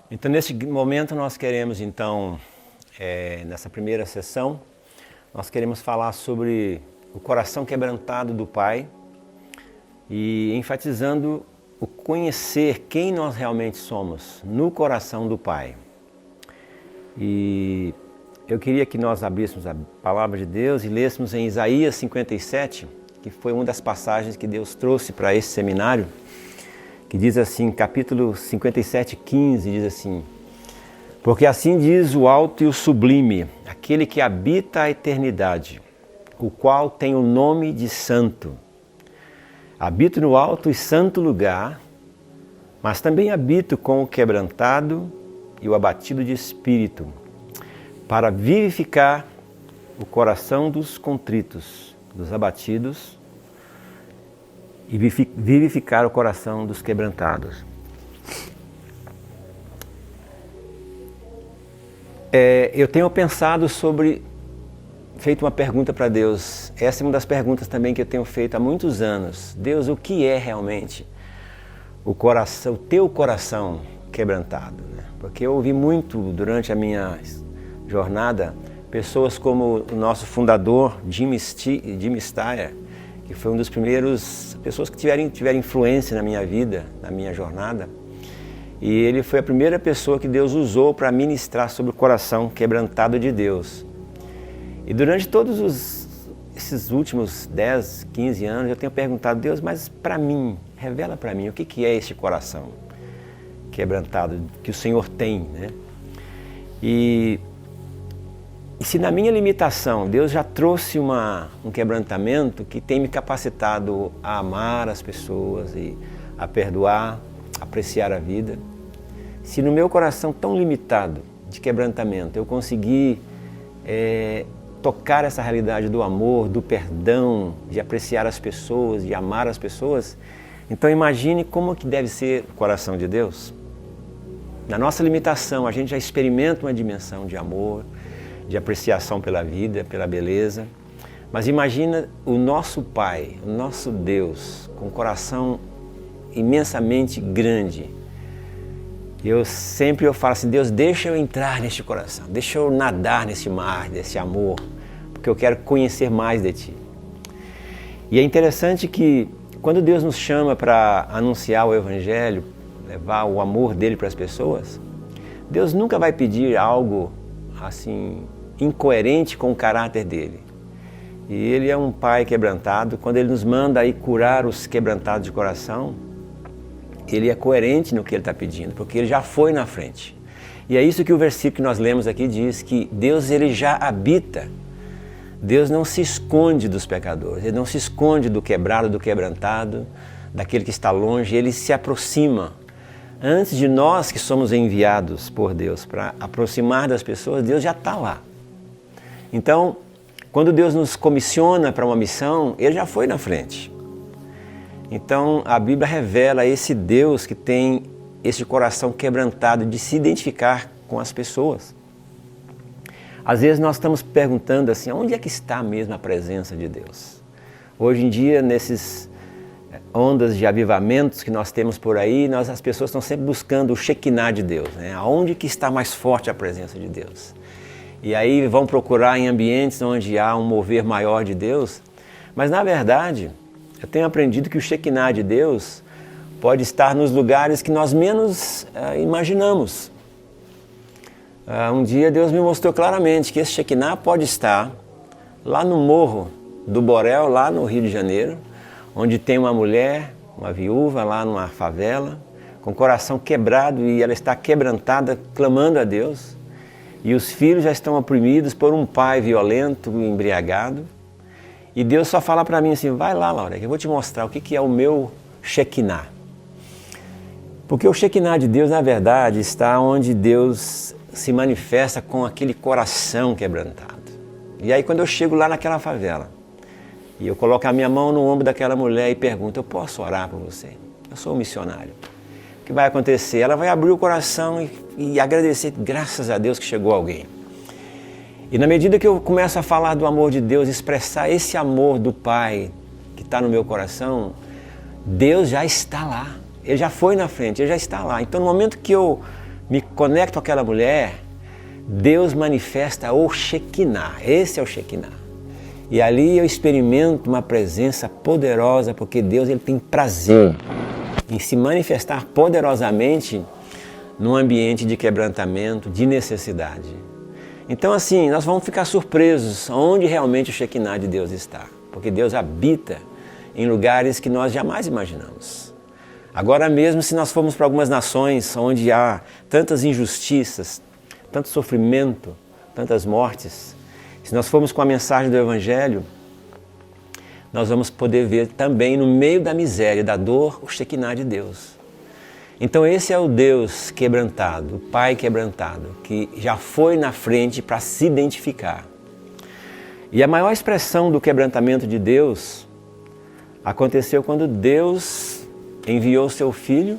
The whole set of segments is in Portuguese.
Então, nesse momento, nós queremos, nessa primeira sessão, nós queremos falar sobre o coração quebrantado do Pai e enfatizando o conhecer quem nós realmente somos no coração do Pai. E eu queria que nós abríssemos a Palavra de Deus e lêssemos em Isaías 57, que foi uma das passagens que Deus trouxe para esse seminário, que diz assim, capítulo 57, 15, diz assim: porque assim diz o alto e o sublime, aquele que habita a eternidade, o qual tem o nome de santo. Habito no alto e santo lugar, mas também habito com o quebrantado e o abatido de espírito, para vivificar o coração dos contritos, dos abatidos, e vivificar o coração dos quebrantados. Eu tenho pensado feito uma pergunta para Deus. Essa é uma das perguntas também que eu tenho feito há muitos anos. Deus, o que é realmente o teu coração quebrantado? Porque eu ouvi muito durante a minha jornada pessoas como o nosso fundador, Jim Steyer, que foi um dos primeiros pessoas que tiveram influência na minha vida, na minha jornada. E ele foi a primeira pessoa que Deus usou para ministrar sobre o coração quebrantado de Deus. E durante todos esses últimos 10, 15 anos, eu tenho perguntado: Deus, mas para mim, revela para mim o que é esse coração quebrantado que o Senhor tem, né? E se na minha limitação Deus já trouxe um quebrantamento que tem me capacitado a amar as pessoas e a perdoar, apreciar a vida, se no meu coração tão limitado de quebrantamento eu conseguir tocar essa realidade do amor, do perdão, de apreciar as pessoas, de amar as pessoas, então imagine como que deve ser o coração de Deus. Na nossa limitação a gente já experimenta uma dimensão de amor, de apreciação pela vida, pela beleza. Mas imagina o nosso Pai, o nosso Deus, com um coração imensamente grande. Eu falo assim: Deus, deixa eu entrar neste coração, deixa eu nadar nesse mar, desse amor, porque eu quero conhecer mais de Ti. E é interessante que quando Deus nos chama para anunciar o Evangelho, levar o amor dele para as pessoas, Deus nunca vai pedir algo assim incoerente com o caráter dele. E ele é um Pai quebrantado. Quando ele nos manda aí curar os quebrantados de coração, ele é coerente no que ele está pedindo, porque ele já foi na frente. E é isso que o versículo que nós lemos aqui diz, que Deus ele já habita. Deus não se esconde dos pecadores, ele não se esconde do quebrado, do quebrantado, daquele que está longe, ele se aproxima. Antes de nós que somos enviados por Deus para aproximar das pessoas, Deus já está lá. Então, quando Deus nos comissiona para uma missão, Ele já foi na frente. Então, a Bíblia revela esse Deus que tem esse coração quebrantado de se identificar com as pessoas. Às vezes nós estamos perguntando assim, onde é que está mesmo a presença de Deus? Hoje em dia, nesses ondas de avivamentos que nós temos por aí, as pessoas estão sempre buscando o Shekinah de Deus, né? Aonde que está mais forte a presença de Deus? E aí vão procurar em ambientes onde há um mover maior de Deus, mas na verdade eu tenho aprendido que o Shekinah de Deus pode estar nos lugares que nós menos imaginamos. Um dia Deus me mostrou claramente que esse Shekinah pode estar lá no Morro do Borel, lá no Rio de Janeiro, onde tem uma mulher, uma viúva lá numa favela, com o coração quebrado, e ela está quebrantada, clamando a Deus, e os filhos já estão oprimidos por um pai violento, embriagado, e Deus só fala para mim assim: vai lá, Laura, que eu vou te mostrar o que é o meu Shekinah. Porque o Shekinah de Deus, na verdade, está onde Deus se manifesta com aquele coração quebrantado. E aí quando eu chego lá naquela favela, e eu coloco a minha mão no ombro daquela mulher e pergunto: eu posso orar por você? Eu sou um missionário. O que vai acontecer? Ela vai abrir o coração e agradecer, graças a Deus que chegou alguém. E na medida que eu começo a falar do amor de Deus, expressar esse amor do Pai que está no meu coração, Deus já está lá. Ele já foi na frente, ele já está lá. Então no momento que eu me conecto com aquela mulher, Deus manifesta o Shekinah. Esse é o Shekinah. E ali eu experimento uma presença poderosa, porque Deus ele tem prazer em se manifestar poderosamente num ambiente de quebrantamento, de necessidade. Então assim, nós vamos ficar surpresos onde realmente o Shekinah de Deus está, porque Deus habita em lugares que nós jamais imaginamos. Agora mesmo, se nós formos para algumas nações onde há tantas injustiças, tanto sofrimento, tantas mortes, se nós formos com a mensagem do Evangelho, nós vamos poder ver também no meio da miséria, da dor, o Shekinah de Deus. Então esse é o Deus quebrantado, o Pai quebrantado, que já foi na frente para se identificar. E a maior expressão do quebrantamento de Deus aconteceu quando Deus enviou seu Filho,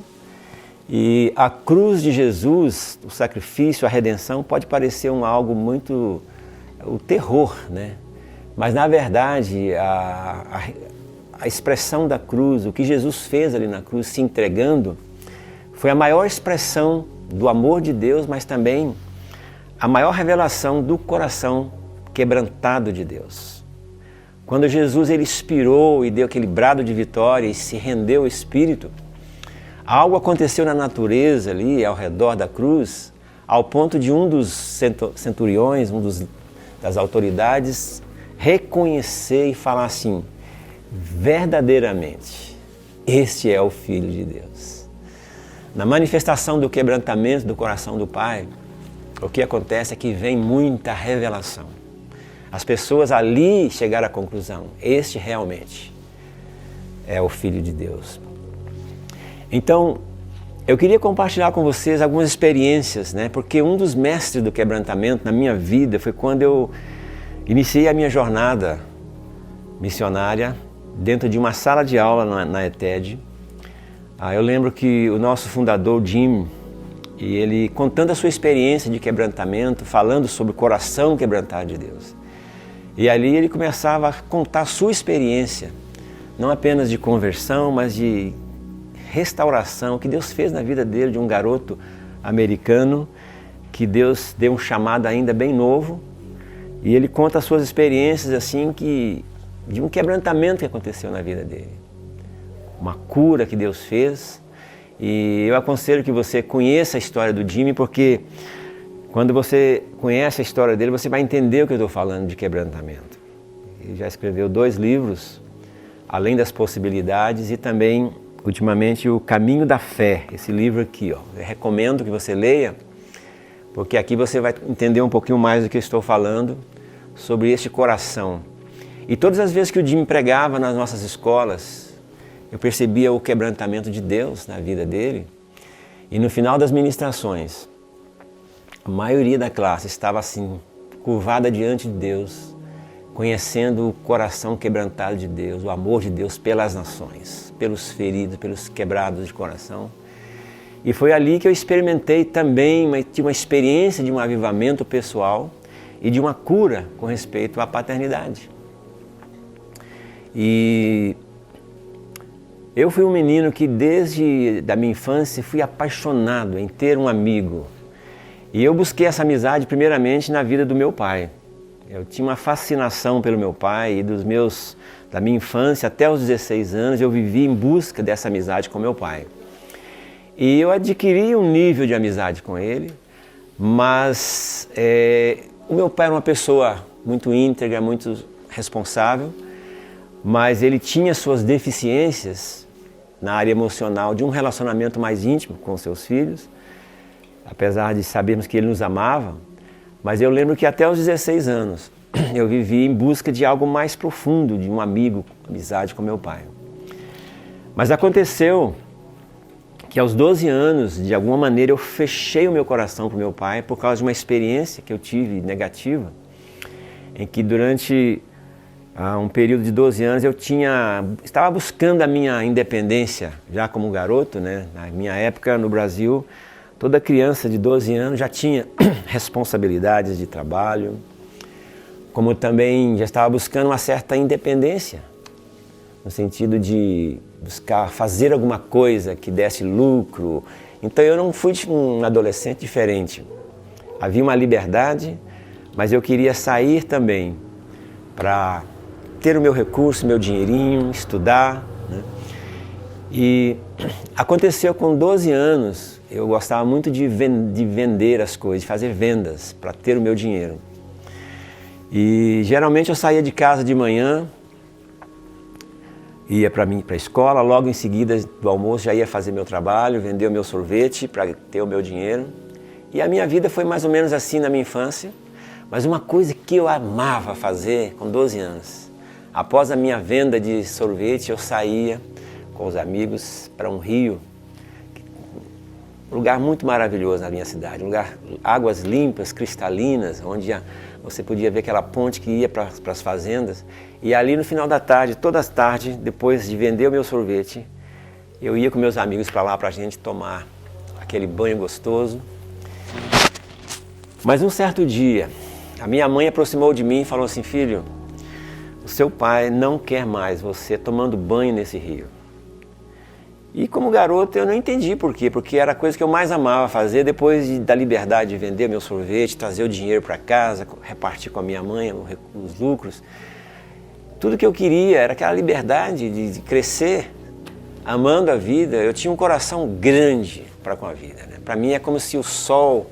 e a cruz de Jesus, o sacrifício, a redenção, pode parecer algo muito... o terror, né? Mas na verdade a expressão da cruz, o que Jesus fez ali na cruz, se entregando, foi a maior expressão do amor de Deus, mas também a maior revelação do coração quebrantado de Deus. Quando Jesus ele expirou e deu aquele brado de vitória e se rendeu ao Espírito, algo aconteceu na natureza ali ao redor da cruz, ao ponto de um dos centuriões, das autoridades, reconhecer e falar assim: verdadeiramente, este é o Filho de Deus. Na manifestação do quebrantamento do coração do Pai, o que acontece é que vem muita revelação. As pessoas ali chegaram à conclusão: este realmente é o Filho de Deus. Então, eu queria compartilhar com vocês algumas experiências, né? Porque um dos mestres do quebrantamento na minha vida foi quando eu iniciei a minha jornada missionária dentro de uma sala de aula na ETED. Eu lembro que o nosso fundador, Jim, e ele contando a sua experiência de quebrantamento, falando sobre o coração quebrantado de Deus. E ali ele começava a contar a sua experiência, não apenas de conversão, mas de restauração que Deus fez na vida dele, de um garoto americano que Deus deu um chamado ainda bem novo, e ele conta as suas experiências assim de um quebrantamento que aconteceu na vida dele, uma cura que Deus fez. E eu aconselho que você conheça a história do Jimmy, porque quando você conhece a história dele, você vai entender o que eu estou falando de quebrantamento. Ele já escreveu 2 livros, Além das Possibilidades, e também ultimamente o Caminho da Fé, esse livro aqui, ó. Eu recomendo que você leia, porque aqui você vai entender um pouquinho mais do que eu estou falando sobre este coração. E todas as vezes que o Jim pregava nas nossas escolas, eu percebia o quebrantamento de Deus na vida dele. E no final das ministrações, a maioria da classe estava assim, curvada diante de Deus, conhecendo o coração quebrantado de Deus, o amor de Deus pelas nações, pelos feridos, pelos quebrados de coração. E foi ali que eu experimentei também, tive uma experiência de um avivamento pessoal e de uma cura com respeito à paternidade. E eu fui um menino que desde a minha infância fui apaixonado em ter um amigo. E eu busquei essa amizade primeiramente na vida do meu pai. Eu tinha uma fascinação pelo meu pai e da minha infância até os 16 anos eu vivi em busca dessa amizade com meu pai. E eu adquiri um nível de amizade com ele, mas o meu pai era uma pessoa muito íntegra, muito responsável, mas ele tinha suas deficiências na área emocional de um relacionamento mais íntimo com seus filhos, apesar de sabermos que ele nos amava. Mas eu lembro que até os 16 anos eu vivi em busca de algo mais profundo, de um amigo, amizade com meu pai. Mas aconteceu que aos 12 anos, de alguma maneira, eu fechei o meu coração para o meu pai por causa de uma experiência que eu tive negativa, em que durante um período de 12 anos eu estava buscando a minha independência, já como garoto, né? Na minha época no Brasil, toda criança de 12 anos já tinha responsabilidades de trabalho, como também já estava buscando uma certa independência, no sentido de buscar fazer alguma coisa que desse lucro Então eu não fui um adolescente diferente. Havia uma liberdade, mas eu queria sair também para ter o meu recurso, meu dinheirinho, estudar, né? E aconteceu com 12 anos, eu gostava muito de vender as coisas, de fazer vendas para ter o meu dinheiro. E geralmente eu saía de casa de manhã, ia para a escola, logo em seguida do almoço já ia fazer meu trabalho, vender o meu sorvete para ter o meu dinheiro. E a minha vida foi mais ou menos assim na minha infância, mas uma coisa que eu amava fazer com 12 anos, após a minha venda de sorvete, eu saía com os amigos para um rio, um lugar muito maravilhoso na minha cidade, um lugar, águas limpas, cristalinas, onde você podia ver aquela ponte que ia para as fazendas. E ali no final da tarde, todas as tardes, depois de vender o meu sorvete, eu ia com meus amigos para lá para a gente tomar aquele banho gostoso. Mas um certo dia, a minha mãe aproximou de mim e falou assim: filho, o seu pai não quer mais você tomando banho nesse rio. E como garoto eu não entendi por quê, porque era a coisa que eu mais amava fazer depois da liberdade de vender meu sorvete, trazer o dinheiro para casa, repartir com a minha mãe os lucros. Tudo que eu queria era aquela liberdade de crescer, amando a vida. Eu tinha um coração grande para com a vida, né? Para mim é como se o sol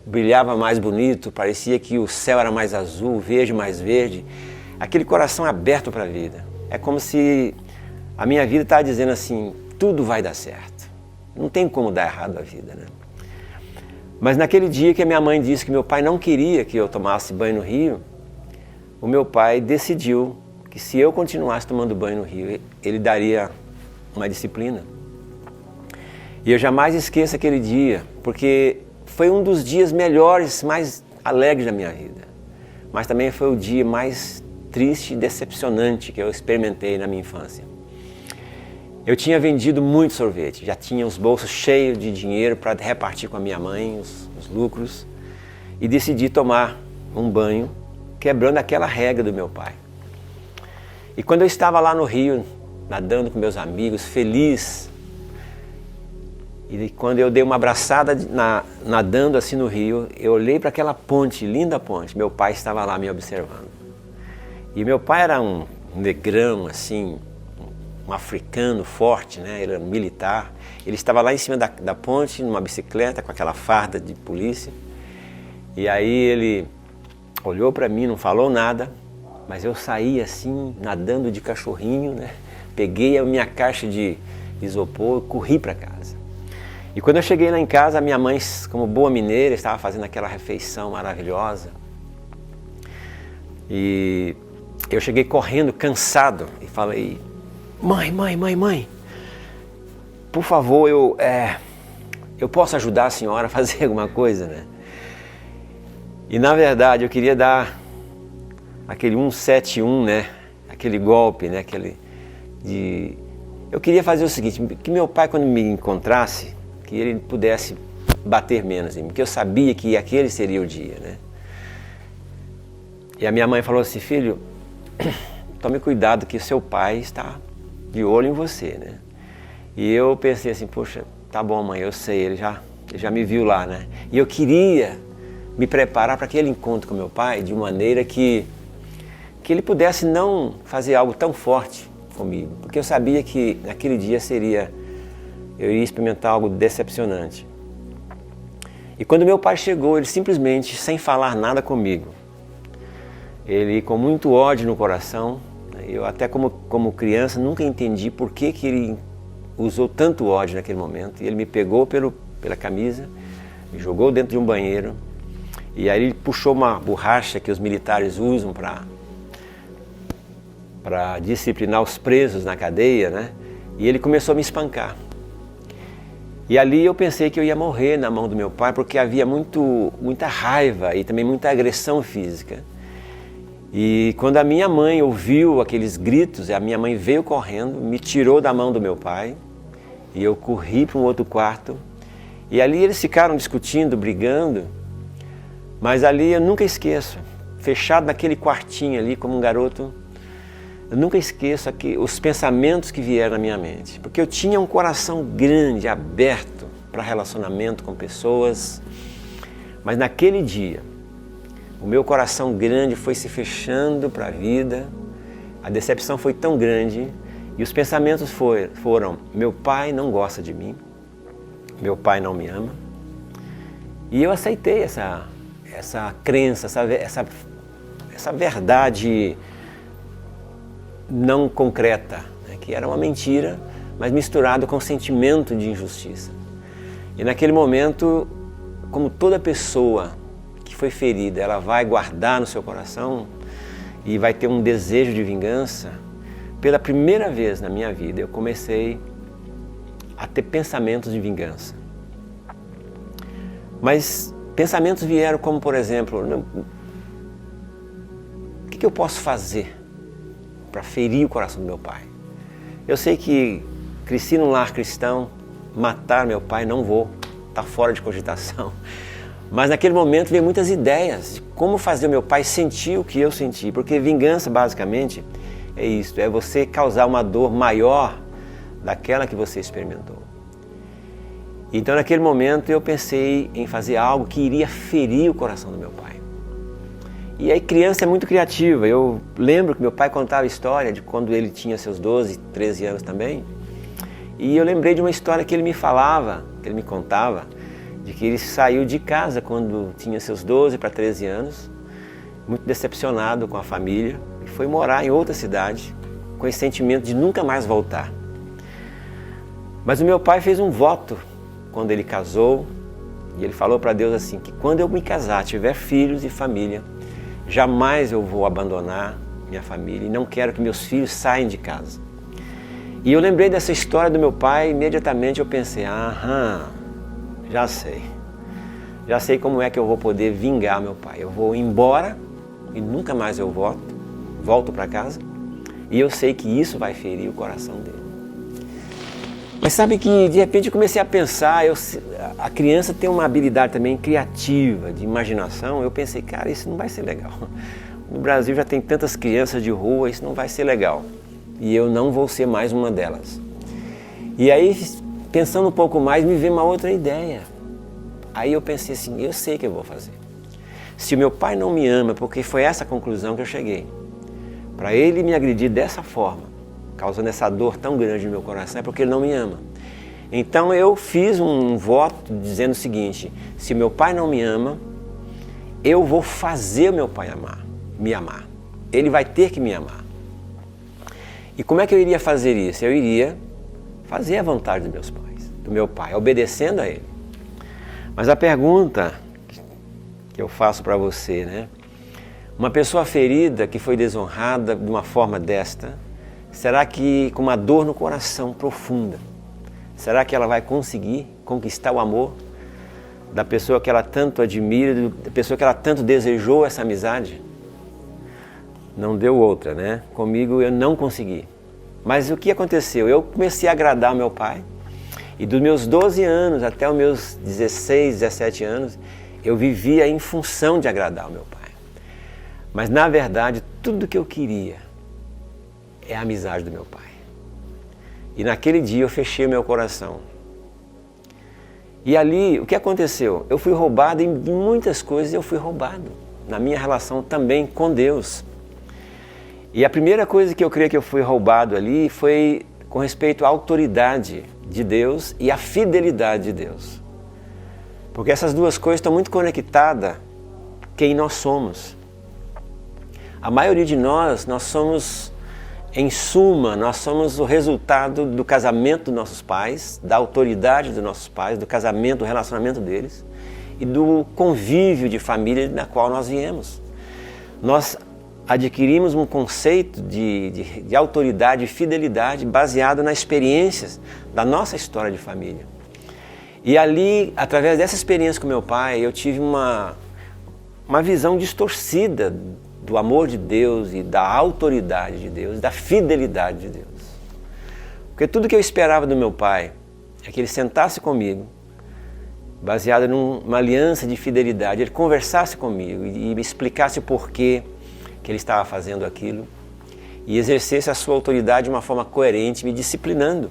brilhava mais bonito, parecia que o céu era mais azul, verde mais verde. Aquele coração aberto para a vida. É como se a minha vida estava dizendo assim: tudo vai dar certo. Não tem como dar errado a vida, né? Mas naquele dia que a minha mãe disse que meu pai não queria que eu tomasse banho no rio, o meu pai decidiu que se eu continuasse tomando banho no rio, ele daria uma disciplina. E eu jamais esqueço aquele dia, porque foi um dos dias melhores, mais alegres da minha vida. Mas também foi o dia mais triste e decepcionante que eu experimentei na minha infância. Eu tinha vendido muito sorvete, já tinha os bolsos cheios de dinheiro para repartir com a minha mãe, os lucros, e decidi tomar um banho, quebrando aquela regra do meu pai. E quando eu estava lá no rio, nadando com meus amigos, feliz, e quando eu dei uma abraçada nadando assim no rio, eu olhei para aquela ponte, linda ponte, meu pai estava lá me observando. E meu pai era um negrão assim, um africano forte, né? Ele era militar. Ele estava lá em cima da ponte, numa bicicleta, com aquela farda de polícia. E aí ele olhou para mim, não falou nada, mas eu saí assim, nadando de cachorrinho, né? Peguei a minha caixa de isopor e corri para casa. E quando eu cheguei lá em casa, a minha mãe, como boa mineira, estava fazendo aquela refeição maravilhosa. E eu cheguei correndo, cansado, e falei: Mãe, por favor, eu posso ajudar a senhora a fazer alguma coisa, né? E na verdade eu queria dar aquele 171, né? Aquele golpe, né? Eu queria fazer o seguinte, que meu pai, quando me encontrasse, que ele pudesse bater menos em mim, porque eu sabia que aquele seria o dia, né? E a minha mãe falou assim: filho, tome cuidado que o seu pai está de olho em você, né? E eu pensei assim: poxa, tá bom, mãe, eu sei, ele já me viu lá, né? E eu queria me preparar para aquele encontro com meu pai de maneira que ele pudesse não fazer algo tão forte comigo, porque eu sabia que naquele dia eu iria experimentar algo decepcionante. E quando meu pai chegou, ele simplesmente, sem falar nada comigo, ele com muito ódio no coração, eu até como criança nunca entendi por que ele usou tanto ódio naquele momento. E ele me pegou pela camisa, me jogou dentro de um banheiro, e aí ele puxou uma borracha que os militares usam para disciplinar os presos na cadeia, né? E ele começou a me espancar. E ali eu pensei que eu ia morrer na mão do meu pai, porque havia muita raiva e também muita agressão física. E quando a minha mãe ouviu aqueles gritos, a minha mãe veio correndo, me tirou da mão do meu pai, e eu corri para um outro quarto. E ali eles ficaram discutindo, brigando, mas ali eu nunca esqueço, fechado naquele quartinho ali como um garoto, eu nunca esqueço os pensamentos que vieram na minha mente, porque eu tinha um coração grande, aberto para relacionamento com pessoas. Mas naquele dia, o meu coração grande foi se fechando para a vida, a decepção foi tão grande e os pensamentos foram: meu pai não gosta de mim, meu pai não me ama. E eu aceitei essa crença, essa verdade não concreta, né, que era uma mentira, mas misturado com sentimento de injustiça. E naquele momento, como toda pessoa que foi ferida, ela vai guardar no seu coração e vai ter um desejo de vingança, pela primeira vez na minha vida eu comecei a ter pensamentos de vingança. Mas pensamentos vieram como, por exemplo, o que eu posso fazer para ferir o coração do meu pai? Eu sei que cresci num lar cristão, matar meu pai não vou, está fora de cogitação. Mas naquele momento veio muitas ideias de como fazer o meu pai sentir o que eu senti, porque vingança basicamente é isso, é você causar uma dor maior daquela que você experimentou. Então naquele momento eu pensei em fazer algo que iria ferir o coração do meu pai. E aí criança é muito criativa. Eu lembro que meu pai contava a história de quando ele tinha seus 12, 13 anos também. E eu lembrei de uma história que ele me falava, que ele me contava, de que ele saiu de casa quando tinha seus 12 para 13 anos, muito decepcionado com a família, e foi morar em outra cidade com esse sentimento de nunca mais voltar. Mas o meu pai fez um voto quando ele casou, e ele falou para Deus assim, que quando eu me casar, tiver filhos e família, jamais eu vou abandonar minha família e não quero que meus filhos saiam de casa. E eu lembrei dessa história do meu pai, imediatamente eu pensei, já sei como é que eu vou poder vingar meu pai. Eu vou embora e nunca mais eu volto para casa, e eu sei que isso vai ferir o coração dele. Mas sabe que de repente eu comecei a pensar, a criança tem uma habilidade também criativa, de imaginação. Eu pensei, cara, isso não vai ser legal. No Brasil já tem tantas crianças de rua, isso não vai ser legal. E eu não vou ser mais uma delas. E aí, pensando um pouco mais, me veio uma outra ideia. Aí eu pensei assim, eu sei o que eu vou fazer. Se o meu pai não me ama, porque foi essa a conclusão que eu cheguei, para ele me agredir dessa forma, causando essa dor tão grande no meu coração, é porque ele não me ama. Então eu fiz um voto dizendo o seguinte, se meu pai não me ama, eu vou fazer o meu pai me amar. Ele vai ter que me amar. E como é que eu iria fazer isso? Eu iria fazer a vontade dos meus pais, do meu pai, obedecendo a ele. Mas a pergunta que eu faço para você, né? Uma pessoa ferida que foi desonrada de uma forma desta, será que com uma dor no coração profunda, será que ela vai conseguir conquistar o amor da pessoa que ela tanto admira, da pessoa que ela tanto desejou essa amizade? Não deu outra, né? Comigo eu não consegui. Mas o que aconteceu? Eu comecei a agradar o meu pai, e dos meus 12 anos até os meus 16, 17 anos, eu vivia em função de agradar o meu pai. Mas na verdade, tudo que eu queria é a amizade do meu pai. E naquele dia eu fechei o meu coração. E ali, o que aconteceu? Eu fui roubado em muitas coisas, eu fui roubado na minha relação também com Deus. E a primeira coisa que eu creio que eu fui roubado ali foi com respeito à autoridade de Deus e à fidelidade de Deus. Porque essas duas coisas estão muito conectadas quem nós somos. A maioria de nós somos, em suma, nós somos o resultado do casamento dos nossos pais, da autoridade dos nossos pais, do casamento, do relacionamento deles e do convívio de família na qual nós viemos. Nós adquirimos um conceito de autoridade e fidelidade baseado nas experiências da nossa história de família. E ali, através dessa experiência com meu pai, eu tive uma visão distorcida do amor de Deus e da autoridade de Deus, da fidelidade de Deus. Porque tudo que eu esperava do meu pai é que ele sentasse comigo, baseado numa aliança de fidelidade, ele conversasse comigo e me explicasse o porquê que ele estava fazendo aquilo e exercesse a sua autoridade de uma forma coerente, me disciplinando.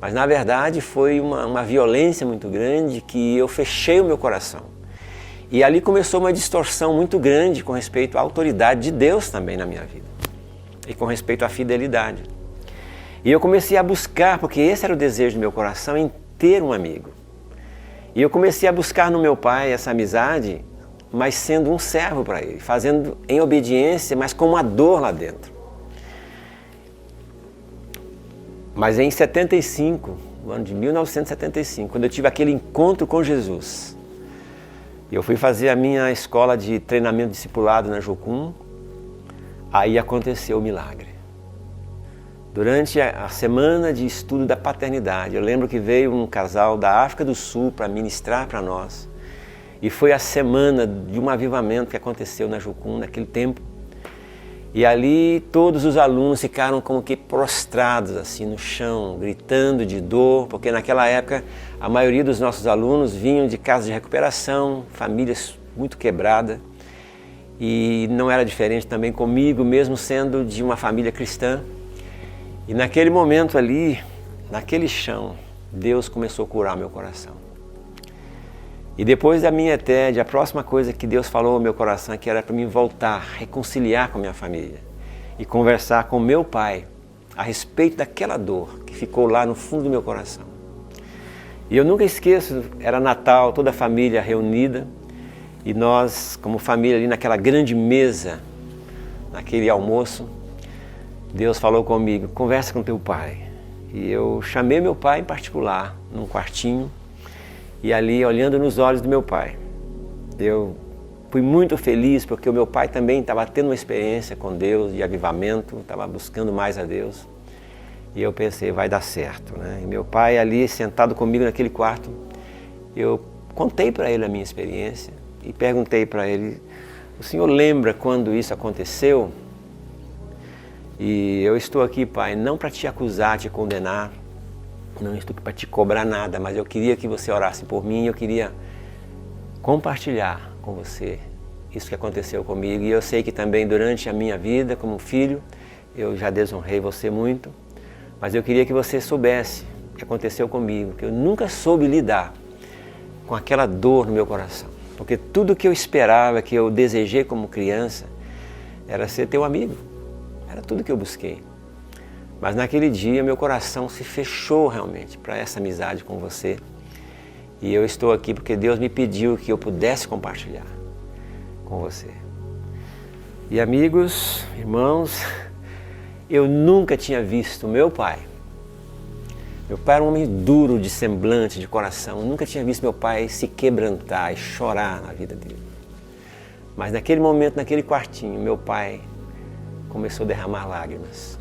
Mas na verdade foi uma violência muito grande que eu fechei o meu coração. E ali começou uma distorção muito grande com respeito à autoridade de Deus também na minha vida. E com respeito à fidelidade. E eu comecei a buscar, porque esse era o desejo do meu coração, em ter um amigo. E eu comecei a buscar no meu pai essa amizade, mas sendo um servo para ele, fazendo em obediência, mas com uma dor lá dentro. Mas em 75, no ano de 1975, quando eu tive aquele encontro com Jesus, eu fui fazer a minha escola de treinamento discipulado na Jocum, aí aconteceu o milagre. Durante a semana de estudo da paternidade, eu lembro que veio um casal da África do Sul para ministrar para nós. E foi a semana de um avivamento que aconteceu na Jocum naquele tempo. E ali todos os alunos ficaram como que prostrados assim no chão, gritando de dor, porque naquela época a maioria dos nossos alunos vinham de casas de recuperação, famílias muito quebradas. E não era diferente também comigo, mesmo sendo de uma família cristã. E naquele momento ali, naquele chão, Deus começou a curar meu coração. E depois da minha TED, a próxima coisa que Deus falou ao meu coração é que era para mim voltar, reconciliar com a minha família e conversar com meu pai a respeito daquela dor que ficou lá no fundo do meu coração. E eu nunca esqueço, era Natal, toda a família reunida e nós, como família ali naquela grande mesa, naquele almoço, Deus falou comigo, conversa com teu pai. E eu chamei meu pai em particular, num quartinho, e ali olhando nos olhos do meu pai. Eu fui muito feliz porque o meu pai também estava tendo uma experiência com Deus de avivamento, estava buscando mais a Deus. E eu pensei, vai dar certo, né? E meu pai ali sentado comigo naquele quarto, eu contei para ele a minha experiência e perguntei para ele, o senhor lembra quando isso aconteceu? E eu estou aqui, pai, não para te acusar, te condenar, não estou aqui para te cobrar nada, mas eu queria que você orasse por mim, eu queria compartilhar com você isso que aconteceu comigo. E eu sei que também durante a minha vida como filho, eu já desonrei você muito, mas eu queria que você soubesse o que aconteceu comigo, que eu nunca soube lidar com aquela dor no meu coração. Porque tudo que eu esperava, que eu desejei como criança, era ser teu amigo. Era tudo que eu busquei. Mas naquele dia meu coração se fechou realmente para essa amizade com você. E eu estou aqui porque Deus me pediu que eu pudesse compartilhar com você. E amigos, irmãos, eu nunca tinha visto meu pai. Meu pai era um homem duro de semblante, de coração. Eu nunca tinha visto meu pai se quebrantar e chorar na vida dele. Mas naquele momento, naquele quartinho, meu pai começou a derramar lágrimas.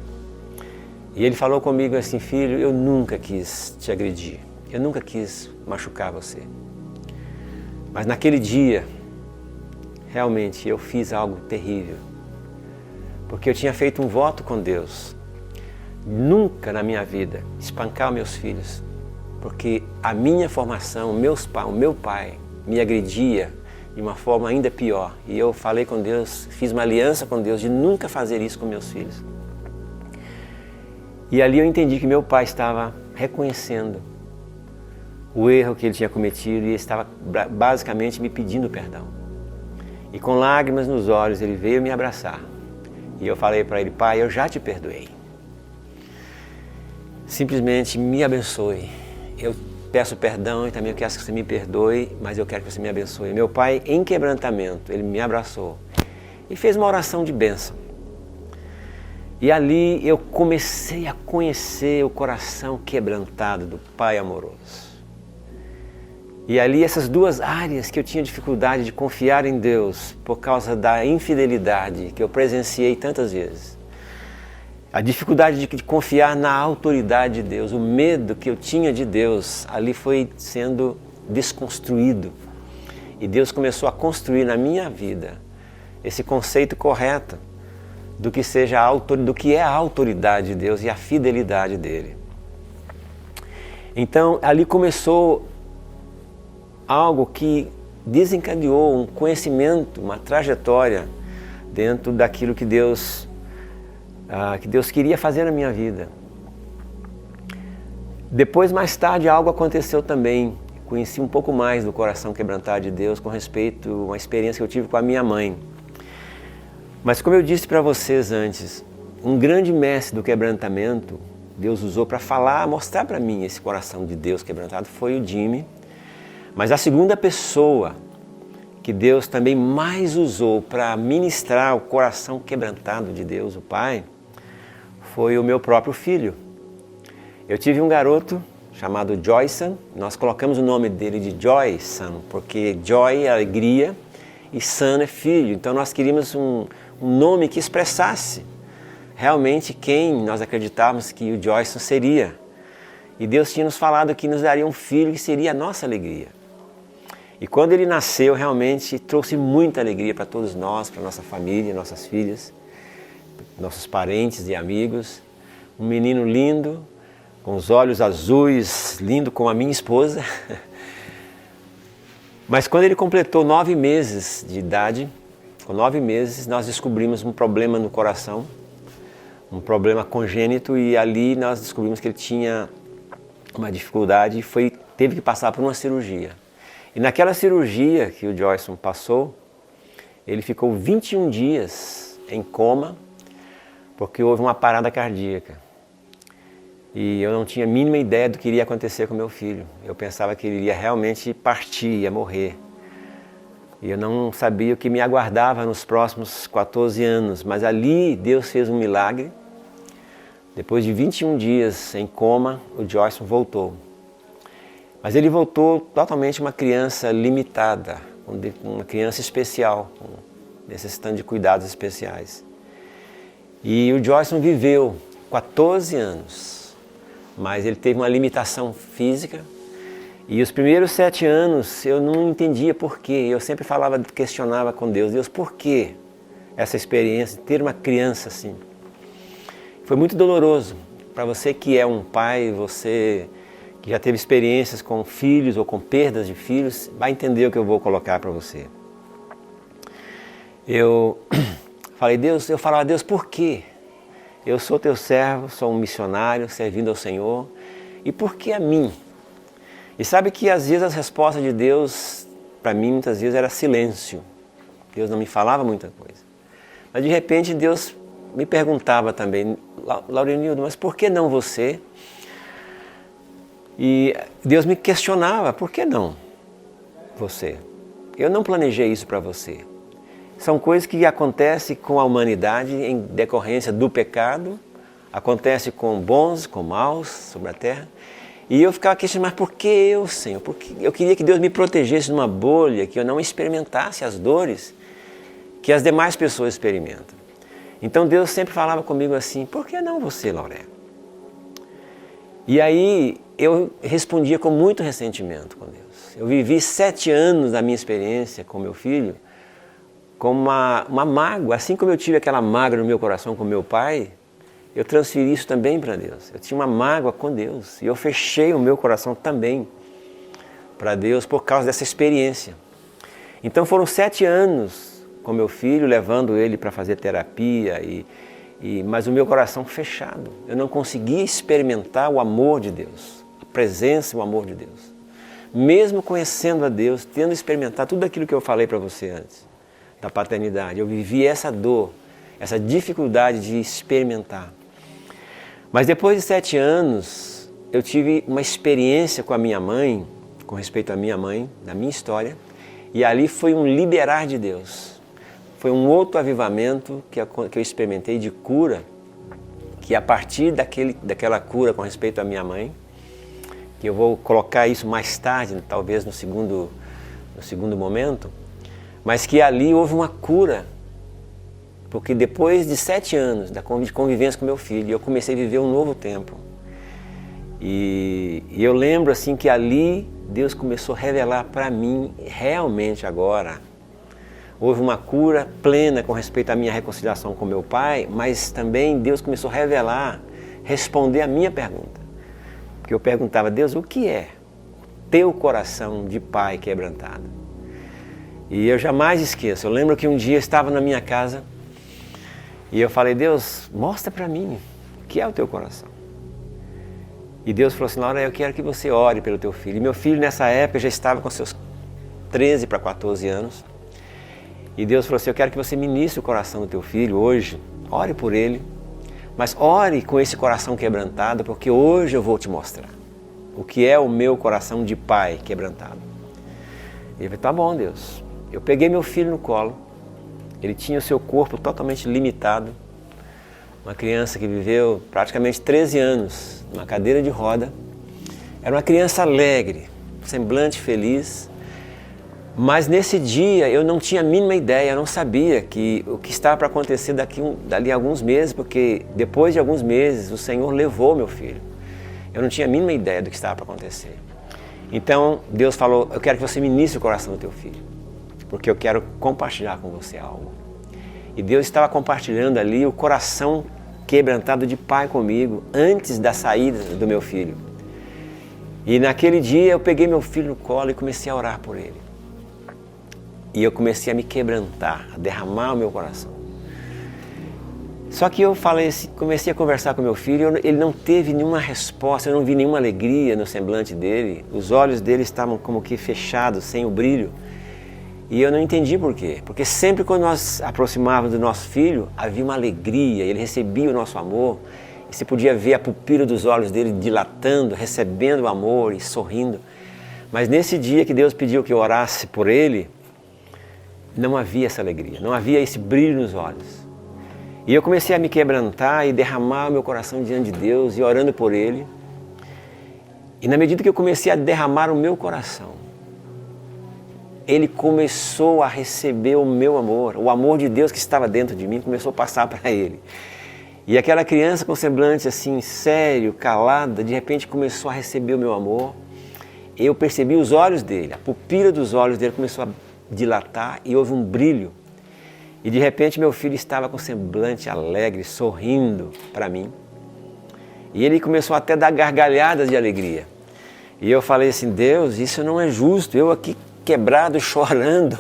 E ele falou comigo assim, filho, eu nunca quis te agredir, eu nunca quis machucar você. Mas naquele dia, realmente eu fiz algo terrível. Porque eu tinha feito um voto com Deus. Nunca na minha vida espancar meus filhos. Porque a minha formação, o meu pai me agredia de uma forma ainda pior. E eu falei com Deus, fiz uma aliança com Deus de nunca fazer isso com meus filhos. E ali eu entendi que meu pai estava reconhecendo o erro que ele tinha cometido e estava basicamente me pedindo perdão. E com lágrimas nos olhos ele veio me abraçar. E eu falei para ele, pai, eu já te perdoei. Simplesmente me abençoe. Eu peço perdão e também eu quero que você me perdoe, mas eu quero que você me abençoe. Meu pai, em quebrantamento, ele me abraçou e fez uma oração de bênção. E ali eu comecei a conhecer o coração quebrantado do Pai amoroso. E ali essas duas áreas que eu tinha dificuldade de confiar em Deus por causa da infidelidade que eu presenciei tantas vezes. A dificuldade de confiar na autoridade de Deus, o medo que eu tinha de Deus, ali foi sendo desconstruído. E Deus começou a construir na minha vida esse conceito correto do que é a autoridade de Deus e a fidelidade dele. Então ali começou algo que desencadeou um conhecimento, uma trajetória dentro daquilo que Deus queria fazer na minha vida. Depois, mais tarde, algo aconteceu também. Conheci um pouco mais do coração quebrantado de Deus com respeito a uma experiência que eu tive com a minha mãe. Mas como eu disse para vocês antes, um grande mestre do quebrantamento, Deus usou para falar, mostrar para mim esse coração de Deus quebrantado, foi o Jimmy. Mas a segunda pessoa que Deus também mais usou para ministrar o coração quebrantado de Deus, o Pai, foi o meu próprio filho. Eu tive um garoto chamado Joyson, nós colocamos o nome dele de Joyson, porque Joy é alegria e Son é filho. Então nós queríamos um nome que expressasse realmente quem nós acreditávamos que o Joyson seria. E Deus tinha nos falado que nos daria um filho que seria a nossa alegria. E quando ele nasceu, realmente trouxe muita alegria para todos nós, para nossa família, nossas filhas, nossos parentes e amigos. Um menino lindo, com os olhos azuis, lindo como a minha esposa. Mas quando ele completou 9 meses de idade, com 9 meses, nós descobrimos um problema no coração, um problema congênito, e ali nós descobrimos que ele tinha uma dificuldade e teve que passar por uma cirurgia. E naquela cirurgia que o Joyson passou, ele ficou 21 dias em coma, porque houve uma parada cardíaca. E eu não tinha a mínima ideia do que iria acontecer com meu filho. Eu pensava que ele iria realmente partir, ia morrer. E eu não sabia o que me aguardava nos próximos 14 anos. Mas ali Deus fez um milagre. Depois de 21 dias em coma, o Joyson voltou. Mas ele voltou totalmente uma criança limitada, uma criança especial, necessitando de cuidados especiais. E o Joyson viveu 14 anos. Mas ele teve uma limitação física, e os primeiros 7 anos eu não entendia por quê. Eu sempre questionava com Deus, Deus, por que essa experiência de ter uma criança assim? Foi muito doloroso. Para você que é um pai, você que já teve experiências com filhos ou com perdas de filhos, vai entender o que eu vou colocar para você. Eu falava, Deus, por quê? Eu sou teu servo, sou um missionário servindo ao Senhor, e por que a mim? E sabe que às vezes as respostas de Deus, para mim muitas vezes era silêncio. Deus não me falava muita coisa. Mas de repente Deus me perguntava também, Laurenildo, mas por que não você? E Deus me questionava, por que não você? Eu não planejei isso para você. São coisas que acontecem com a humanidade em decorrência do pecado, acontece com bons, com maus sobre a terra. E eu ficava questionando, mas por que eu, Senhor? Porque eu queria que Deus me protegesse numa bolha, que eu não experimentasse as dores que as demais pessoas experimentam. Então Deus sempre falava comigo assim, por que não você, Lauré? E aí eu respondia com muito ressentimento com Deus. Eu vivi 7 anos da minha experiência com meu filho, com uma mágoa, assim como eu tive aquela mágoa no meu coração com meu pai, eu transferi isso também para Deus. Eu tinha uma mágoa com Deus e eu fechei o meu coração também para Deus por causa dessa experiência. Então foram 7 anos com meu filho, levando ele para fazer terapia, mas o meu coração fechado. Eu não conseguia experimentar o amor de Deus, a presença e o amor de Deus. Mesmo conhecendo a Deus, tendo experimentado tudo aquilo que eu falei para você antes, da paternidade. Eu vivi essa dor, essa dificuldade de experimentar. Mas depois de 7 anos, eu tive uma experiência com a minha mãe, com respeito à minha mãe, da minha história, e ali foi um liberar de Deus. Foi um outro avivamento que eu experimentei de cura, que a partir daquela cura com respeito à minha mãe, que eu vou colocar isso mais tarde, talvez no segundo momento, mas que ali houve uma cura, porque depois de 7 anos de convivência com meu filho, eu comecei a viver um novo tempo. E eu lembro assim que ali Deus começou a revelar para mim, realmente agora, houve uma cura plena com respeito à minha reconciliação com meu pai, mas também Deus começou a revelar, responder a minha pergunta. Porque eu perguntava, Deus, o que é teu coração de pai quebrantado? E eu jamais esqueço, eu lembro que um dia eu estava na minha casa e eu falei, Deus, mostra para mim o que é o teu coração. E Deus falou assim, Laura, eu quero que você ore pelo teu filho. E meu filho nessa época já estava com seus 13 para 14 anos. E Deus falou assim, eu quero que você ministre o coração do teu filho hoje. Ore por ele, mas ore com esse coração quebrantado, porque hoje eu vou te mostrar o que é o meu coração de pai quebrantado. E ele falou, tá bom, Deus. Eu peguei meu filho no colo, ele tinha o seu corpo totalmente limitado, uma criança que viveu praticamente 13 anos numa cadeira de roda, era uma criança alegre, semblante feliz, mas nesse dia eu não tinha a mínima ideia, eu não sabia que o que estava para acontecer dali a alguns meses, porque depois de alguns meses o Senhor levou meu filho. Eu não tinha a mínima ideia do que estava para acontecer. Então Deus falou, eu quero que você ministre o coração do teu filho, porque eu quero compartilhar com você algo. E Deus estava compartilhando ali o coração quebrantado de pai comigo, antes da saída do meu filho. E naquele dia eu peguei meu filho no colo e comecei a orar por ele. E eu comecei a me quebrantar, a derramar o meu coração. Só que eu comecei a conversar com meu filho, ele não teve nenhuma resposta, eu não vi nenhuma alegria no semblante dele. Os olhos dele estavam como que fechados, sem o brilho. E eu não entendi por quê. Porque sempre quando nós aproximávamos do nosso filho, havia uma alegria, ele recebia o nosso amor. E você podia ver a pupila dos olhos dele dilatando, recebendo o amor e sorrindo. Mas nesse dia que Deus pediu que eu orasse por ele, não havia essa alegria, não havia esse brilho nos olhos. E eu comecei a me quebrantar e derramar o meu coração diante de Deus e orando por ele. E na medida que eu comecei a derramar o meu coração, ele começou a receber o meu amor, o amor de Deus que estava dentro de mim começou a passar para ele. E aquela criança com semblante assim, sério, calada, de repente começou a receber o meu amor. Eu percebi os olhos dele, a pupila dos olhos dele começou a dilatar e houve um brilho. E de repente meu filho estava com semblante alegre, sorrindo para mim. E ele começou até a dar gargalhadas de alegria. E eu falei assim, Deus, isso não é justo, eu aqui quebrado, chorando,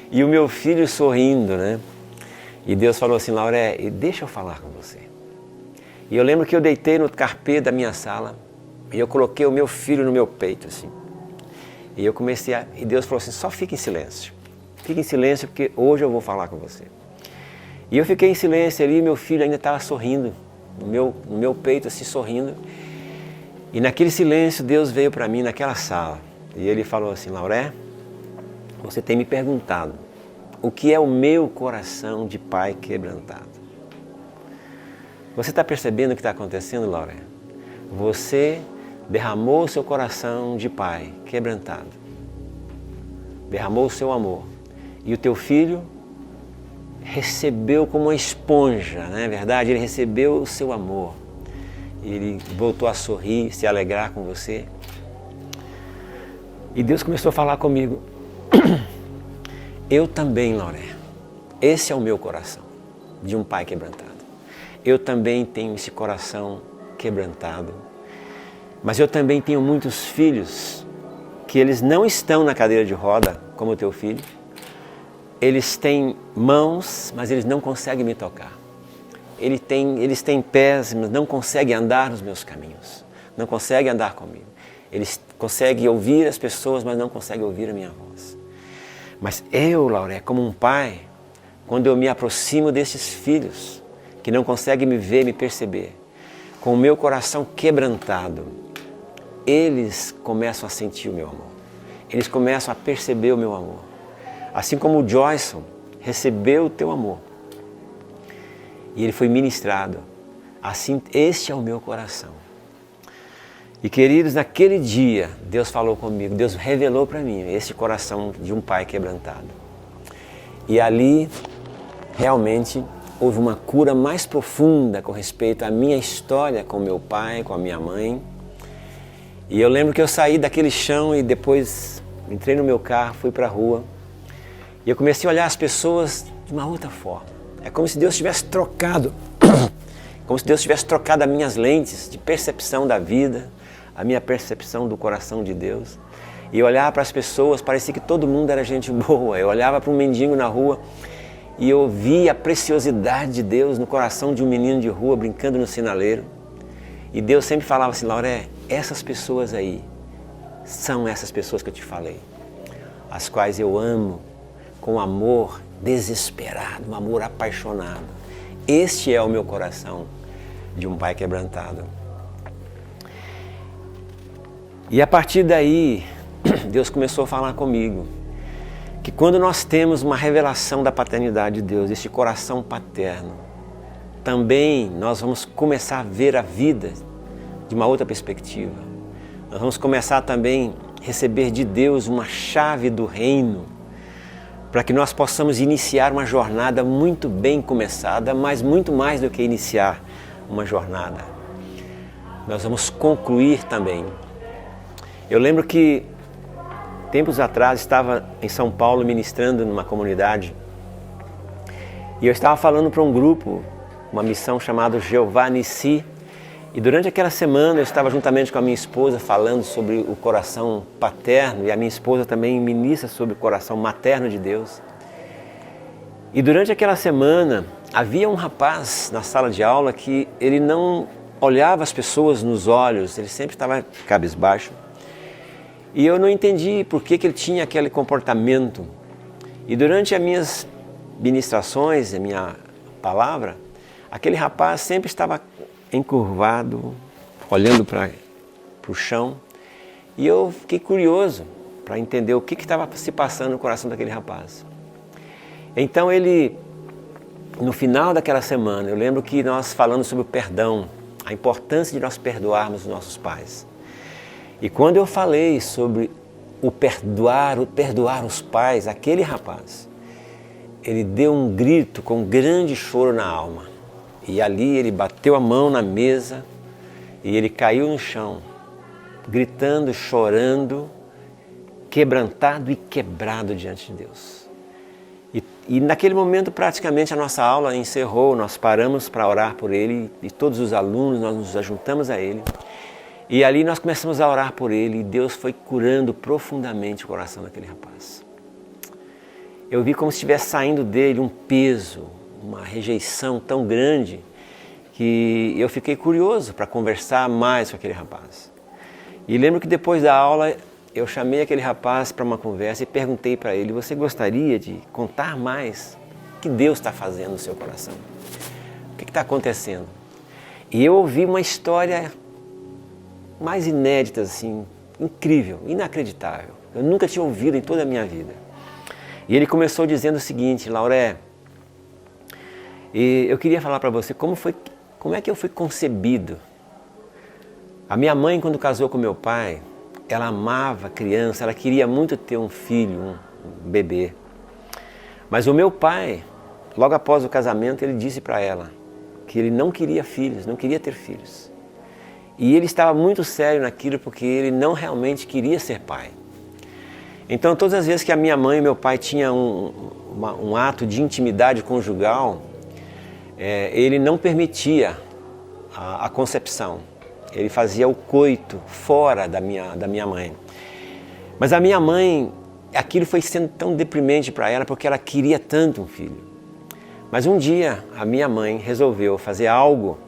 e o meu filho sorrindo, né? E Deus falou assim, Lauré, deixa eu falar com você. E eu lembro que eu deitei no carpê da minha sala, e eu coloquei o meu filho no meu peito, assim. E eu e Deus falou assim, só fique em silêncio. Fique em silêncio porque hoje eu vou falar com você. E eu fiquei em silêncio ali, meu filho ainda estava sorrindo, no meu peito assim, sorrindo. E naquele silêncio Deus veio para mim naquela sala. E ele falou assim, Lauré, você tem me perguntado o que é o meu coração de pai quebrantado. Você está percebendo o que está acontecendo, Lauré? Você derramou o seu coração de pai quebrantado. Derramou o seu amor. E o teu filho recebeu como uma esponja, não é verdade? Ele recebeu o seu amor. Ele voltou a sorrir, se alegrar com você. E Deus começou a falar comigo. Eu também, Lauré, esse é o meu coração de um pai quebrantado. Eu também tenho esse coração quebrantado. Mas eu também tenho muitos filhos que eles não estão na cadeira de roda, como o teu filho. Eles têm mãos, mas eles não conseguem me tocar. Eles têm pés, mas não conseguem andar nos meus caminhos. Não conseguem andar comigo. Eles conseguem ouvir as pessoas, mas não conseguem ouvir a minha voz. Mas eu, Lauré, como um pai, quando eu me aproximo desses filhos, que não conseguem me ver, me perceber, com o meu coração quebrantado, eles começam a sentir o meu amor. Eles começam a perceber o meu amor. Assim como o Joyson recebeu o teu amor e ele foi ministrado, assim este é o meu coração. E queridos, naquele dia Deus falou comigo, Deus revelou para mim esse coração de um pai quebrantado. E ali realmente houve uma cura mais profunda com respeito à minha história com meu pai, com a minha mãe. E eu lembro que eu saí daquele chão e depois entrei no meu carro, fui para a rua. E eu comecei a olhar as pessoas de uma outra forma. É como se Deus tivesse trocado, as minhas lentes de percepção da vida, a minha percepção do coração de Deus. E eu olhava para as pessoas, parecia que todo mundo era gente boa. Eu olhava para um mendigo na rua e eu via a preciosidade de Deus no coração de um menino de rua brincando no sinaleiro. E Deus sempre falava assim, Lauré, essas pessoas aí são essas pessoas que eu te falei, as quais eu amo com amor desesperado, um amor apaixonado. Este é o meu coração de um pai quebrantado. E a partir daí, Deus começou a falar comigo que quando nós temos uma revelação da paternidade de Deus, este coração paterno, também nós vamos começar a ver a vida de uma outra perspectiva. Nós vamos começar também a receber de Deus uma chave do reino, para que nós possamos iniciar uma jornada muito bem começada, mas muito mais do que iniciar uma jornada. Nós vamos concluir também. Eu lembro que tempos atrás estava em São Paulo ministrando numa comunidade e eu estava falando para um grupo, uma missão chamada Jeová Nissi, e durante aquela semana eu estava juntamente com a minha esposa falando sobre o coração paterno, e a minha esposa também ministra sobre o coração materno de Deus. E durante aquela semana havia um rapaz na sala de aula que ele não olhava as pessoas nos olhos, ele sempre estava cabisbaixo. E eu não entendi por que ele tinha aquele comportamento. E durante as minhas ministrações, a minha palavra, aquele rapaz sempre estava encurvado, olhando para o chão. E eu fiquei curioso para entender o que estava se passando no coração daquele rapaz. Então ele, no final daquela semana, eu lembro que nós falamos sobre o perdão, a importância de nós perdoarmos os nossos pais. E quando eu falei sobre o perdoar os pais, aquele rapaz, ele deu um grito com um grande choro na alma. E ali ele bateu a mão na mesa e ele caiu no chão, gritando, chorando, quebrantado e quebrado diante de Deus. E naquele momento praticamente a nossa aula encerrou, nós paramos para orar por ele e todos os alunos, nós nos ajuntamos a ele. E ali nós começamos a orar por ele e Deus foi curando profundamente o coração daquele rapaz. Eu vi como se estivesse saindo dele um peso, uma rejeição tão grande que eu fiquei curioso para conversar mais com aquele rapaz. E lembro que depois da aula eu chamei aquele rapaz para uma conversa e perguntei para ele, você gostaria de contar mais o que Deus está fazendo no seu coração? O que está acontecendo? E eu ouvi uma história mais inédita, assim, incrível, inacreditável. Eu nunca tinha ouvido em toda a minha vida. E ele começou dizendo o seguinte, Lauré, eu queria falar para você como é que eu fui concebido. A minha mãe, quando casou com meu pai, ela amava criança, ela queria muito ter um filho, um bebê. Mas o meu pai, logo após o casamento, ele disse para ela que ele não queria filhos, não queria ter filhos. E ele estava muito sério naquilo porque ele não realmente queria ser pai. Então todas as vezes que a minha mãe e meu pai tinham um ato de intimidade conjugal, ele não permitia a concepção. Ele fazia o coito fora da minha mãe. Mas a minha mãe, aquilo foi sendo tão deprimente para ela porque ela queria tanto um filho. Mas um dia a minha mãe resolveu fazer algo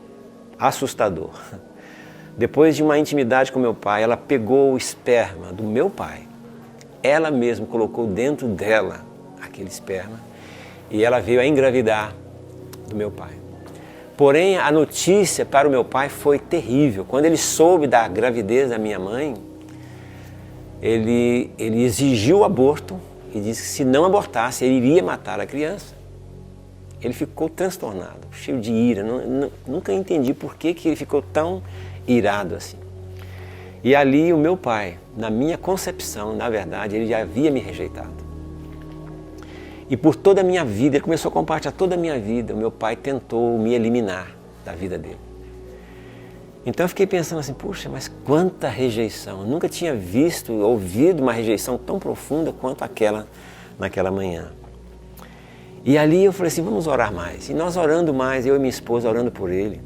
assustador. Depois de uma intimidade com meu pai, ela pegou o esperma do meu pai. Ela mesma colocou dentro dela aquele esperma e ela veio a engravidar do meu pai. Porém, a notícia para o meu pai foi terrível. Quando ele soube da gravidez da minha mãe, ele exigiu o aborto e disse que se não abortasse, ele iria matar a criança. Ele ficou transtornado, cheio de ira. Nunca entendi por que ele ficou tão irado assim. E ali o meu pai, na minha concepção, na verdade, ele já havia me rejeitado. E por toda a minha vida, ele começou a compartilhar toda a minha vida, o meu pai tentou me eliminar da vida dele. Então eu fiquei pensando assim, puxa, mas quanta rejeição. Eu nunca tinha ouvido uma rejeição tão profunda quanto aquela naquela manhã. E ali eu falei assim, vamos orar mais. E nós orando mais, eu e minha esposa orando por ele,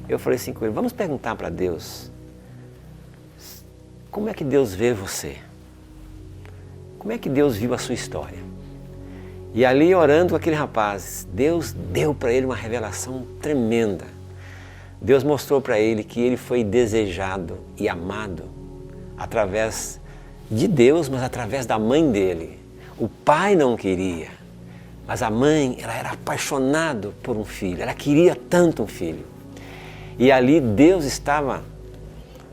eu falei assim com ele, vamos perguntar para Deus, como é que Deus vê você? Como é que Deus viu a sua história? E ali orando com aquele rapaz, Deus deu para ele uma revelação tremenda Deus mostrou para ele que ele foi desejado e amado através de Deus, mas através da mãe dele. O pai não queria, mas a mãe, ela era apaixonada por um filho, ela queria tanto um filho. E ali Deus estava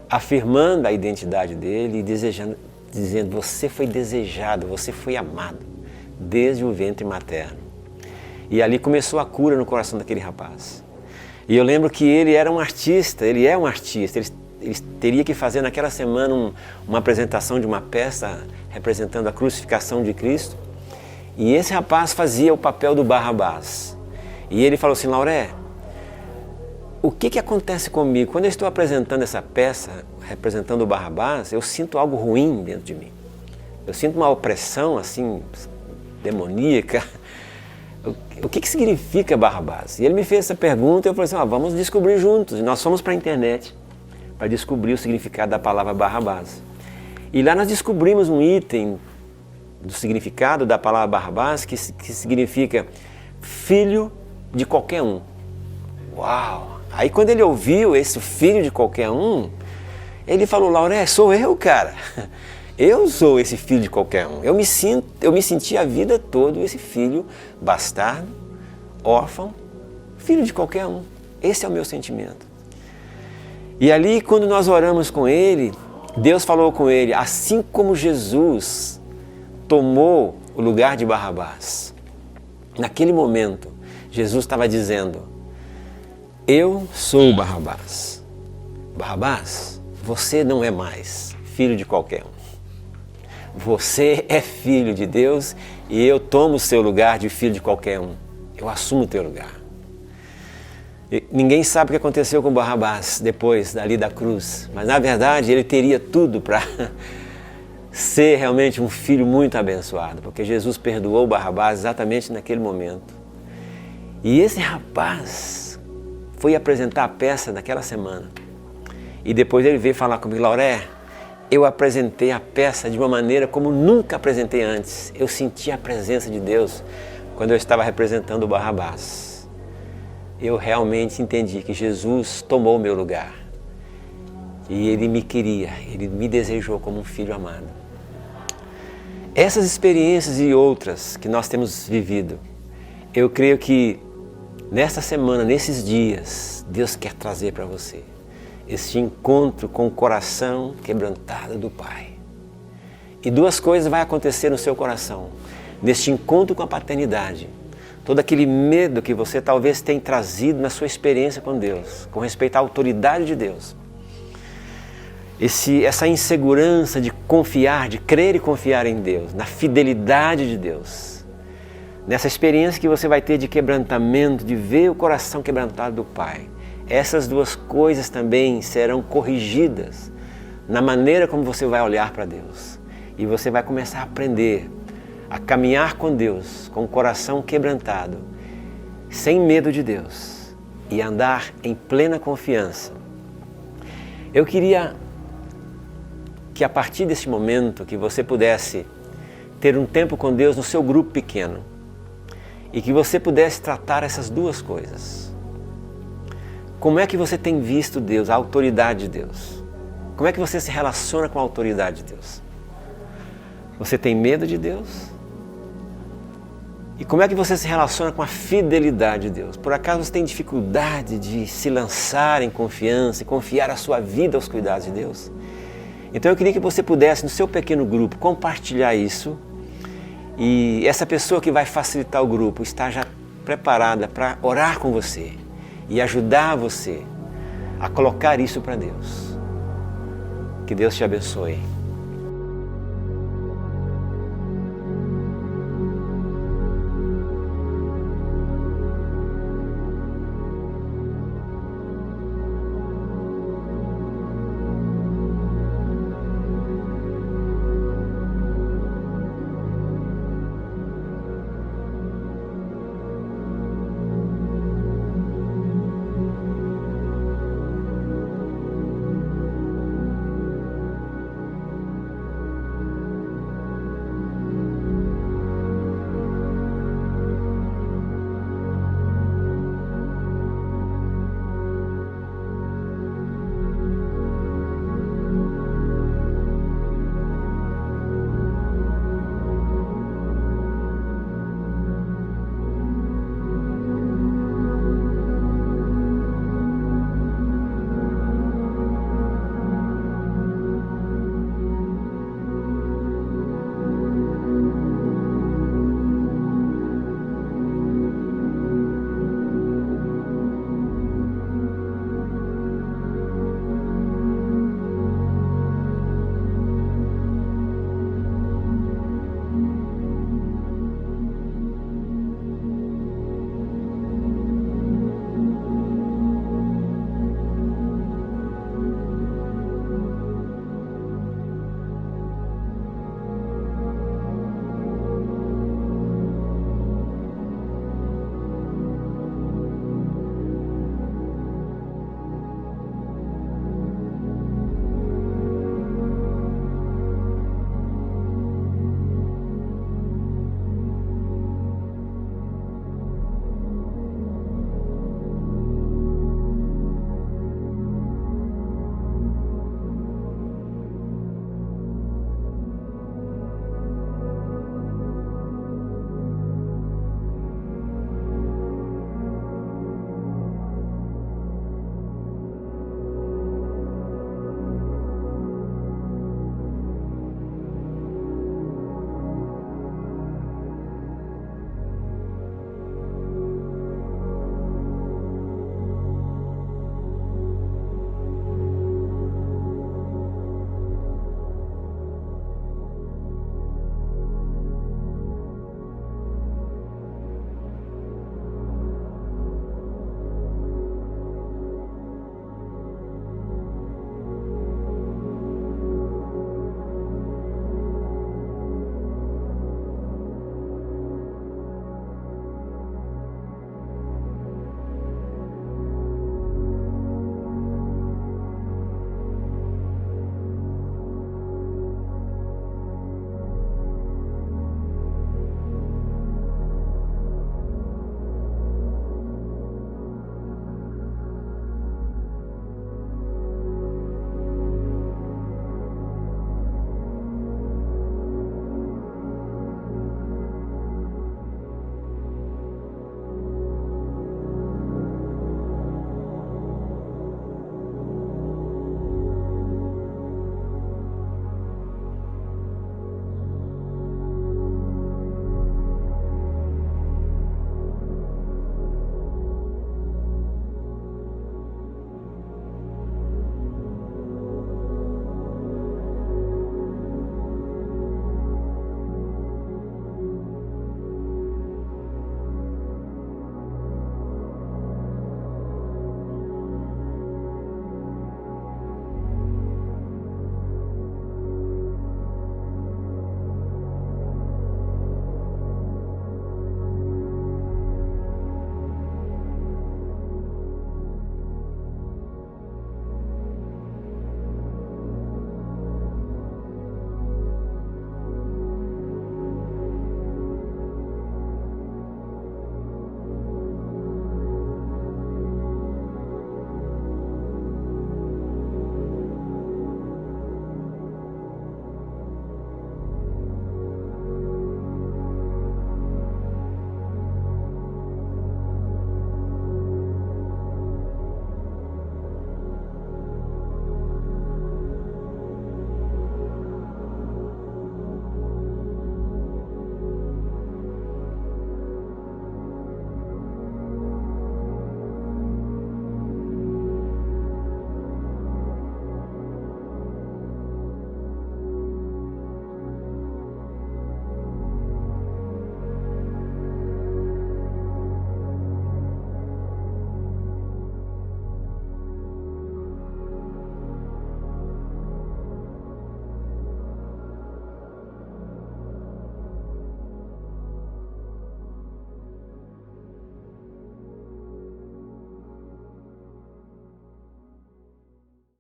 afirmando a identidade dele e dizendo, você foi desejado, você foi amado desde o ventre materno. E ali começou a cura no coração daquele rapaz. E eu lembro que ele era um artista, ele é um artista, ele teria que fazer naquela semana uma apresentação de uma peça representando a crucificação de Cristo. E esse rapaz fazia o papel do Barrabás. E ele falou assim, Lauré, o que acontece comigo? Quando eu estou apresentando essa peça, representando o Barrabás, eu sinto algo ruim dentro de mim. Eu sinto uma opressão assim, demoníaca. O que significa Barrabás? E ele me fez essa pergunta e eu falei assim, vamos descobrir juntos. E nós fomos para a internet para descobrir o significado da palavra Barrabás. E lá nós descobrimos um item do significado da palavra Barrabás que significa filho de qualquer um. Uau! Aí quando ele ouviu esse filho de qualquer um, ele falou, Lauré, sou eu, cara. Eu sou esse filho de qualquer um. Eu me senti a vida toda esse filho bastardo, órfão, filho de qualquer um. Esse é o meu sentimento. E ali, quando nós oramos com ele, Deus falou com ele, assim como Jesus tomou o lugar de Barrabás. Naquele momento, Jesus estava dizendo, eu sou Barrabás. Barrabás, você não é mais filho de qualquer um. Você é filho de Deus e eu tomo o seu lugar de filho de qualquer um. Eu assumo o teu lugar. E ninguém sabe o que aconteceu com Barrabás depois dali da cruz, mas na verdade ele teria tudo para ser realmente um filho muito abençoado, porque Jesus perdoou Barrabás exatamente naquele momento. E esse rapaz foi apresentar a peça naquela semana. E depois ele veio falar comigo, Lauré, eu apresentei a peça de uma maneira como nunca apresentei antes. Eu senti a presença de Deus quando eu estava representando o Barrabás. Eu realmente entendi que Jesus tomou o meu lugar. E ele me queria, ele me desejou como um filho amado. Essas experiências e outras que nós temos vivido, eu creio que nesta semana, nesses dias, Deus quer trazer para você esse encontro com o coração quebrantado do Pai. E duas coisas vão acontecer no seu coração, neste encontro com a paternidade. Todo aquele medo que você talvez tenha trazido na sua experiência com Deus, com respeito à autoridade de Deus. Essa insegurança de confiar, de crer e confiar em Deus, na fidelidade de Deus. Nessa experiência que você vai ter de quebrantamento, de ver o coração quebrantado do Pai. Essas duas coisas também serão corrigidas na maneira como você vai olhar para Deus. E você vai começar a aprender a caminhar com Deus, com o coração quebrantado, sem medo de Deus e andar em plena confiança. Eu queria que a partir desse momento que você pudesse ter um tempo com Deus no seu grupo pequeno e que você pudesse tratar essas duas coisas. Como é que você tem visto Deus, a autoridade de Deus? Como é que você se relaciona com a autoridade de Deus? Você tem medo de Deus? E como é que você se relaciona com a fidelidade de Deus? Por acaso você tem dificuldade de se lançar em confiança e confiar a sua vida aos cuidados de Deus? Então eu queria que você pudesse, no seu pequeno grupo, compartilhar isso. E essa pessoa que vai facilitar o grupo está já preparada para orar com você e ajudar você a colocar isso para Deus. Que Deus te abençoe.